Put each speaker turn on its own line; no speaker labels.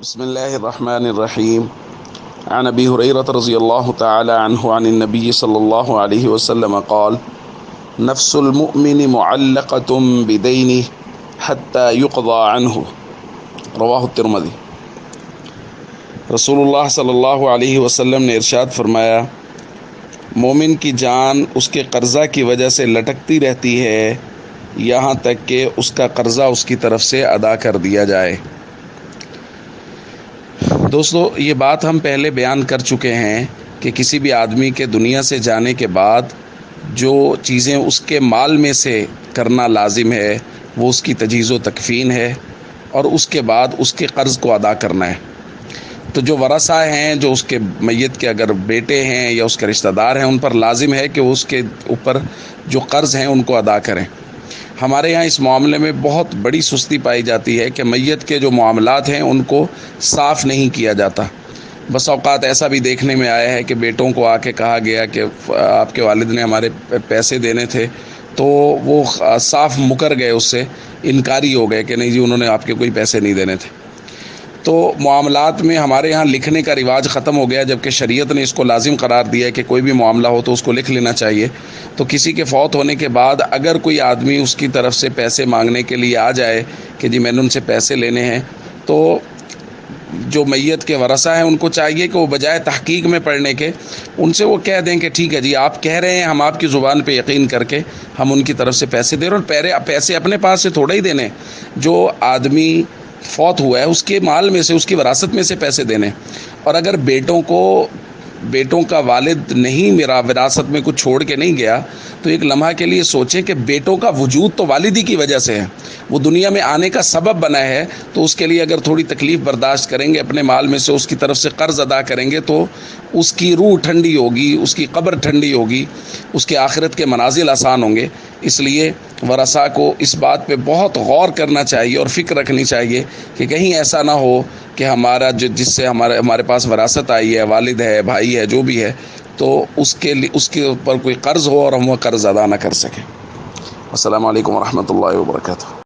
بسم الله الرحمن الرحيم. عن أبي هريرة رضي الله تعالى عنه عن النبي صلى الله عليه وسلم قال: نفس المؤمن معلقة بدينه حتى يقضى عنه. رواہ الترمذی۔ رسول اللہ صلی اللہ علیہ وسلم نے ارشاد فرمایا، مومن کی جان اس کے قرضہ کی وجہ سے لٹکتی رہتی ہے یہاں تک کہ اس کا قرضہ اس کی طرف سے ادا کر دیا جائے۔ دوستو، یہ بات ہم پہلے بیان کر چکے ہیں کہ کسی بھی آدمی کے دنیا سے جانے کے بعد جو چیزیں اس کے مال میں سے کرنا لازم ہے وہ اس کی تجہیز و تکفین ہے، اور اس کے بعد اس کے قرض کو ادا کرنا ہے۔ تو جو ورثہ ہیں، جو اس کے میت کے اگر بیٹے ہیں یا اس کے رشتہ دار ہیں، ان پر لازم ہے کہ وہ اس کے اوپر جو قرض ہیں ان کو ادا کریں۔ ہمارے یہاں اس معاملے میں بہت بڑی سستی پائی جاتی ہے کہ میت کے جو معاملات ہیں ان کو صاف نہیں کیا جاتا۔ بس اوقات ایسا بھی دیکھنے میں آیا ہے کہ بیٹوں کو آ کے کہا گیا کہ آپ کے والد نے ہمارے پیسے دینے تھے، تو وہ صاف مکر گئے، اس سے انکاری ہو گئے کہ نہیں جی، انہوں نے آپ کے کوئی پیسے نہیں دینے تھے۔ تو معاملات میں ہمارے یہاں لکھنے کا رواج ختم ہو گیا، جبکہ شریعت نے اس کو لازم قرار دیا ہے کہ کوئی بھی معاملہ ہو تو اس کو لکھ لینا چاہیے۔ تو کسی کے فوت ہونے کے بعد اگر کوئی آدمی اس کی طرف سے پیسے مانگنے کے لیے آ جائے کہ جی میں نے ان سے پیسے لینے ہیں، تو جو میت کے ورثہ ہیں ان کو چاہیے کہ وہ بجائے تحقیق میں پڑھنے کے ان سے وہ کہہ دیں کہ ٹھیک ہے جی، آپ کہہ رہے ہیں، ہم آپ کی زبان پہ یقین کر کے ہم ان کی طرف سے پیسے دے رہے ہیں، اور پیسے اپنے پاس سے تھوڑا ہی دینے، جو آدمی فوت ہوا ہے اس کے مال میں سے، اس کی وراثت میں سے پیسے دینے۔ اور اگر بیٹوں کا والد نہیں میرا وراثت میں کچھ چھوڑ کے نہیں گیا، تو ایک لمحہ کے لیے سوچیں کہ بیٹوں کا وجود تو والدی کی وجہ سے ہے، وہ دنیا میں آنے کا سبب بنا ہے، تو اس کے لیے اگر تھوڑی تکلیف برداشت کریں گے، اپنے مال میں سے اس کی طرف سے قرض ادا کریں گے، تو اس کی روح ٹھنڈی ہوگی، اس کی قبر ٹھنڈی ہوگی، اس کے آخرت کے منازل آسان ہوں گے۔ اس لیے ورثاء کو اس بات پہ بہت غور کرنا چاہیے اور فکر رکھنی چاہیے کہ کہیں ایسا نہ ہو کہ ہمارا جس سے ہمارے پاس وراثت آئی ہے، والد ہے، بھائی ہے، جو بھی ہے، تو اس کے اوپر کوئی قرض ہو اور ہم وہ قرض ادا نہ کر سکیں۔ السلام علیکم ورحمۃ اللہ وبرکاتہ۔